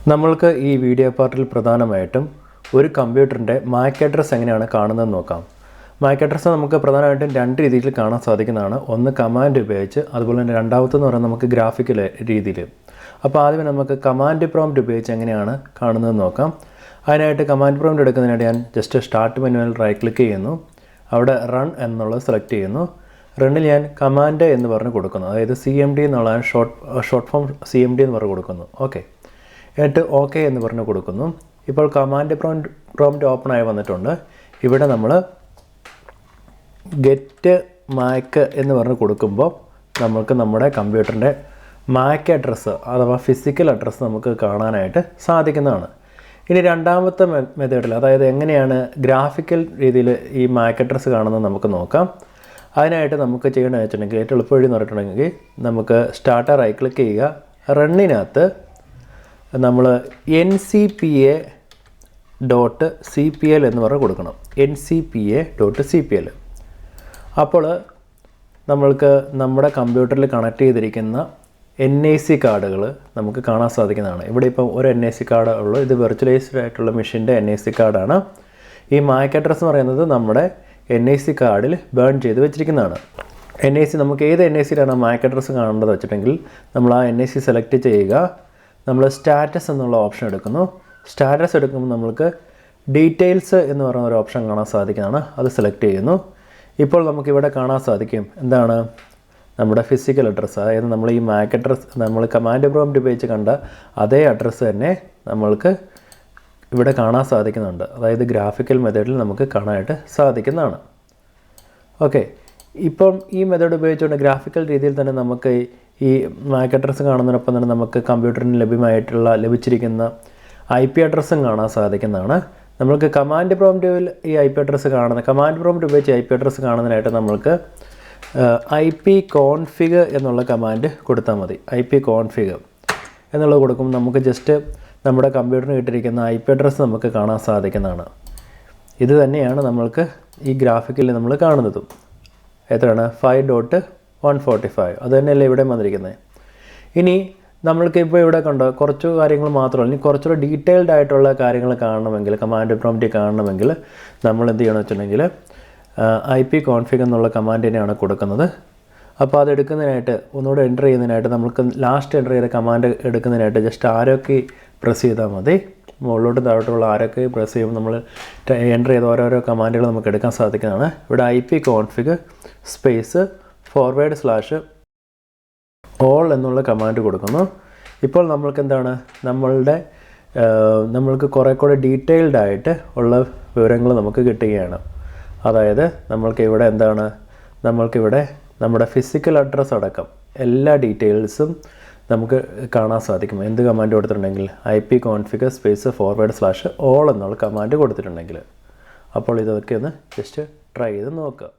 നമ്മൾക്ക് ഈ വീഡിയോ പാർട്ടിൽ പ്രധാനമായിട്ടും ഒരു കമ്പ്യൂട്ടറിൻ്റെ MAC അഡ്രസ്സ് എങ്ങനെയാണ് കാണുന്നതെന്ന് നോക്കാം. MAC അഡ്രസ്സ് നമുക്ക് പ്രധാനമായിട്ടും രണ്ട് രീതിയിൽ കാണാൻ സാധിക്കുന്നതാണ്. ഒന്ന് കമാൻഡ് ഉപയോഗിച്ച്, അതുപോലെ തന്നെ രണ്ടാമത്തെന്ന് പറയുന്നത് നമുക്ക് ഗ്രാഫിക്കൽ രീതിയിൽ. അപ്പോൾ ആദ്യം നമുക്ക് കമാൻഡ് പ്രോംപ്റ്റ് ഉപയോഗിച്ച് എങ്ങനെയാണ് കാണുന്നതെന്ന് നോക്കാം. അതിനായിട്ട് കമാൻഡ് പ്രോംപ്റ്റ് എടുക്കുന്നതിനായിട്ട് ഞാൻ ജസ്റ്റ് സ്റ്റാർട്ട് മെനുവിൽ റൈറ്റ് ക്ലിക്ക് ചെയ്യുന്നു. അവിടെ റൺ എന്നുള്ളത് സെലക്ട് ചെയ്യുന്നു. റണ്ണിൽ ഞാൻ കമാൻഡ് എന്ന് പറഞ്ഞ് കൊടുക്കുന്നു, അതായത് CMD എന്നുള്ള ഷോർട്ട് ഫോം CMD എന്ന് പറഞ്ഞ് കൊടുക്കുന്നു. ഓക്കെ, എന്നിട്ട് ഓക്കെ എന്ന് പറഞ്ഞ് കൊടുക്കുന്നു. ഇപ്പോൾ കമാൻഡ് പ്രോംപ്റ്റ് ഓപ്പൺ ആയി വന്നിട്ടുണ്ട്. ഇവിടെ നമ്മൾ ഗെറ്റ് മാക്ക് എന്ന് പറഞ്ഞ് കൊടുക്കുമ്പോൾ നമുക്ക് നമ്മുടെ കമ്പ്യൂട്ടറിൻ്റെ MAC അഡ്രസ്സ് അഥവാ ഫിസിക്കൽ അഡ്രസ്സ് നമുക്ക് കാണാനായിട്ട് സാധിക്കുന്നതാണ്. ഇനി രണ്ടാമത്തെ മെത്തേഡിൽ, അതായത് എങ്ങനെയാണ് ഗ്രാഫിക്കൽ രീതിയിൽ ഈ MAC അഡ്രസ്സ് കാണുന്നത് നമുക്ക് നോക്കാം. അതിനായിട്ട് നമുക്ക് ചെയ്യേണ്ടതെന്ന് വെച്ചിട്ടുണ്ടെങ്കിൽ ഏറ്റവും എളുപ്പവഴി എന്ന് പറഞ്ഞിട്ടുണ്ടെങ്കിൽ നമുക്ക് സ്റ്റാർട്ടർ റൈറ്റ് ക്ലിക്ക് ചെയ്യുക. റണ്ണിനകത്ത് നമ്മൾ ncpa.cpl എന്ന് പറഞ്ഞ് കൊടുക്കണം. ncpa.cpl. അപ്പോൾ നമ്മൾക്ക് നമ്മുടെ കമ്പ്യൂട്ടറിൽ കണക്ട് ചെയ്തിരിക്കുന്ന NIC കാർഡുകൾ നമുക്ക് കാണാൻ സാധിക്കുന്നതാണ്. ഇവിടെ ഇപ്പോൾ ഒരു NIC കാർഡ് ഉള്ളൂ. ഇത് വെർച്വലൈസ്ഡ് ആയിട്ടുള്ള മെഷീൻ്റെ NIC കാർഡാണ്. ഈ MAC അഡ്രസ്സ് എന്ന് പറയുന്നത് നമ്മുടെ NIC കാർഡിൽ ബേൺ ചെയ്ത് വെച്ചിരിക്കുന്നതാണ്. NIC നമുക്ക് ഏത് NICയിലാണ് MAC അഡ്രസ്സ് കാണേണ്ടത് വെച്ചിട്ടുണ്ടെങ്കിൽ നമ്മൾ ആ NIC സെലക്ട് ചെയ്യുക. നമ്മൾ സ്റ്റാറ്റസ് എന്നുള്ള ഓപ്ഷൻ എടുക്കുന്നു. സ്റ്റാറ്റസ് എടുക്കുമ്പോൾ നമ്മൾക്ക് ഡീറ്റെയിൽസ് എന്ന് പറയുന്ന ഒരു ഓപ്ഷൻ കാണാൻ സാധിക്കുന്നതാണ്. അത് സെലക്ട് ചെയ്യുന്നു. ഇപ്പോൾ നമുക്കിവിടെ കാണാൻ സാധിക്കും എന്താണ് നമ്മുടെ ഫിസിക്കൽ അഡ്രസ്സ്, അതായത് നമ്മൾ ഈ MAC അഡ്രസ്സ് നമ്മൾ കമാൻഡ് പ്രോംപ്റ്റ് ഉപയോഗിച്ച് കണ്ട അതേ അഡ്രസ്സ് തന്നെ നമ്മൾക്ക് ഇവിടെ കാണാൻ സാധിക്കുന്നുണ്ട്. അതായത് ഗ്രാഫിക്കൽ മെത്തേഡിൽ നമുക്ക് കാണാനായിട്ട് സാധിക്കുന്നതാണ്. ഓക്കെ, ഇപ്പം ഈ മെത്തേഡ് ഉപയോഗിച്ചുകൊണ്ട് ഗ്രാഫിക്കൽ രീതിയിൽ തന്നെ നമുക്ക് ഈ MAC അഡ്രസ്സ് കാണുന്നതിനൊപ്പം തന്നെ നമുക്ക് കമ്പ്യൂട്ടറിന് ലഭിച്ചിരിക്കുന്ന IP അഡ്രസ്സും കാണാൻ സാധിക്കുന്നതാണ്. നമ്മൾക്ക് കമാൻഡ് പ്രോംപ്റ്റിൽ ഈ IP അഡ്രസ്സ് കമാൻഡ് പ്രോംപ്റ്റ് ഉപയോഗിച്ച് IP അഡ്രസ്സ് കാണുന്നതിനായിട്ട് നമ്മൾക്ക് ipconfig എന്നുള്ള കമാൻഡ് കൊടുത്താൽ മതി. ipconfig എന്നുള്ളത് കൊടുക്കുമ്പോൾ നമുക്ക് ജസ്റ്റ് നമ്മുടെ കമ്പ്യൂട്ടറിന് കിട്ടിയിരിക്കുന്ന IP അഡ്രസ്സ് നമുക്ക് കാണാൻ സാധിക്കുന്നതാണ്. ഇത് തന്നെയാണ് നമ്മൾക്ക് ഈ ഗ്രാഫിക്കിൽ നമ്മൾ കാണുന്നതും. എത്രയാണ്? 5.145. അത് തന്നെയല്ലേ ഇവിടെ വന്നിരിക്കുന്നത്. ഇനി നമ്മൾക്ക് ഇപ്പോൾ ഇവിടെ കണ്ടോ കുറച്ച് കാര്യങ്ങൾ മാത്രമല്ല, ഇനി കുറച്ചുകൂടെ ഡീറ്റെയിൽഡ് ആയിട്ടുള്ള കാര്യങ്ങൾ കാണണമെങ്കിൽ, കമാൻഡ് പ്രോംപ്റ്റ് കാണണമെങ്കിൽ നമ്മൾ എന്ത് ചെയ്യണമെന്ന് വെച്ചിട്ടുണ്ടെങ്കിൽ ipconfig എന്നുള്ള കമാൻഡ് തന്നെയാണ് കൊടുക്കുന്നത്. അപ്പോൾ അത് എടുക്കുന്നതിനായിട്ട് ഒന്നുകൂടെ എൻ്റർ ചെയ്യുന്നതിനായിട്ട് നമുക്ക് ലാസ്റ്റ് എൻ്റർ ചെയ്ത കമാൻഡ് എടുക്കുന്നതിനായിട്ട് ജസ്റ്റ് ആരോക്കി പ്രസ് ചെയ്താൽ മതി. മുകളിലോട്ട് താഴോട്ടുള്ള ആരോക്കി പ്രസ് ചെയ്യുമ്പോൾ നമ്മൾ എൻ്റർ ചെയ്ത ഓരോരോ കമാൻഡുകൾ നമുക്ക് എടുക്കാൻ സാധിക്കുന്നതാണ്. ഇവിടെ ipconfig /all എന്നുള്ള കമാൻഡ് കൊടുക്കുന്നു. ഇപ്പോൾ നമ്മൾക്ക് എന്താണ് നമ്മൾക്ക് കുറേ കൂടെ ഡീറ്റെയിൽഡ് ആയിട്ട് ഉള്ള വിവരങ്ങൾ നമുക്ക് കിട്ടുകയാണ്. അതായത് നമ്മൾക്കിവിടെ നമ്മൾക്കിവിടെ നമ്മുടെ ഫിസിക്കൽ അഡ്രസ്സ് അടക്കം എല്ലാ ഡീറ്റെയിൽസും നമുക്ക് കാണാൻ സാധിക്കും. എന്ത് കമാൻഡ് കൊടുത്തിട്ടുണ്ടെങ്കിൽ ipconfig /all എന്നുള്ള കമാൻഡ് കൊടുത്തിട്ടുണ്ടെങ്കിൽ. അപ്പോൾ ഇതൊക്കെ ഒന്ന് ജസ്റ്റ് ട്രൈ ചെയ്ത് നോക്കുക.